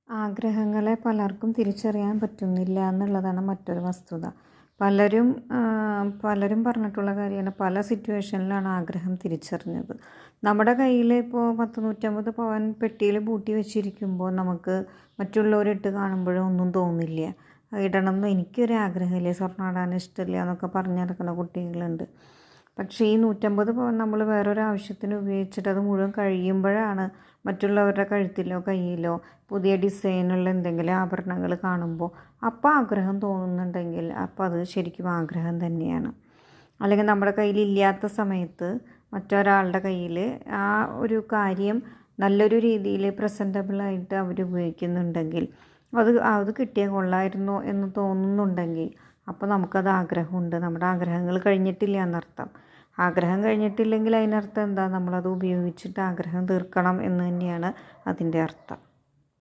ആഗ്രഹങ്ങളെ പലർക്കും തിരിച്ചറിയാൻ പറ്റുന്നില്ല എന്നുള്ളതാണ് മറ്റൊരു വസ്തുത. പലരും പറഞ്ഞിട്ടുള്ള കാര്യമാണ്, പല സിറ്റുവേഷനിലാണ് ആഗ്രഹം തിരിച്ചറിഞ്ഞത്. നമ്മുടെ കയ്യിൽ ഇപ്പോൾ 10-150 പവൻ പെട്ടിയിൽ പൂട്ടി വെച്ചിരിക്കുമ്പോൾ നമുക്ക് മറ്റുള്ളവരിട്ട് കാണുമ്പോഴും ഒന്നും തോന്നില്ല. ഇടണമെന്ന് എനിക്കൊരു ആഗ്രഹമില്ല, സ്വർണ്ണം ഇടാൻ ഇഷ്ടമില്ല എന്നൊക്കെ പറഞ്ഞ് നടക്കുന്ന കുട്ടികളുണ്ട്. പക്ഷേ ഈ 150 പവൻ നമ്മൾ വേറൊരാവശ്യത്തിന് ഉപയോഗിച്ചിട്ട് അത് മുഴുവൻ കഴിയുമ്പോഴാണ് മറ്റുള്ളവരുടെ കഴുത്തിലോ കയ്യിലോ പുതിയ ഡിസൈനുള്ള എന്തെങ്കിലും ആഭരണങ്ങൾ കാണുമ്പോൾ അപ്പോൾ ആഗ്രഹം തോന്നുന്നുണ്ടെങ്കിൽ അപ്പോൾ അത് ശരിക്കും ആഗ്രഹം തന്നെയാണ്. അല്ലെങ്കിൽ നമ്മുടെ കയ്യിലില്ലാത്ത സമയത്ത് മറ്റൊരാളുടെ കയ്യിൽ ആ ഒരു കാര്യം നല്ലൊരു രീതിയിൽ പ്രസൻറ്റബിളായിട്ട് അവർ ഉപയോഗിക്കുന്നുണ്ടെങ്കിൽ അത് കിട്ടിയാൽ കൊള്ളായിരുന്നോ എന്ന് തോന്നുന്നുണ്ടെങ്കിൽ അപ്പോൾ നമുക്കത് ആഗ്രഹമുണ്ട്, നമ്മുടെ ആഗ്രഹങ്ങൾ കഴിഞ്ഞിട്ടില്ല എന്നർത്ഥം. ആഗ്രഹം കഴിഞ്ഞിട്ടില്ലെങ്കിൽ അതിനർത്ഥം എന്താ, നമ്മളത് ഉപയോഗിച്ചിട്ട് ആഗ്രഹം തീർക്കണം എന്ന് തന്നെയാണ് അതിൻ്റെ അർത്ഥം.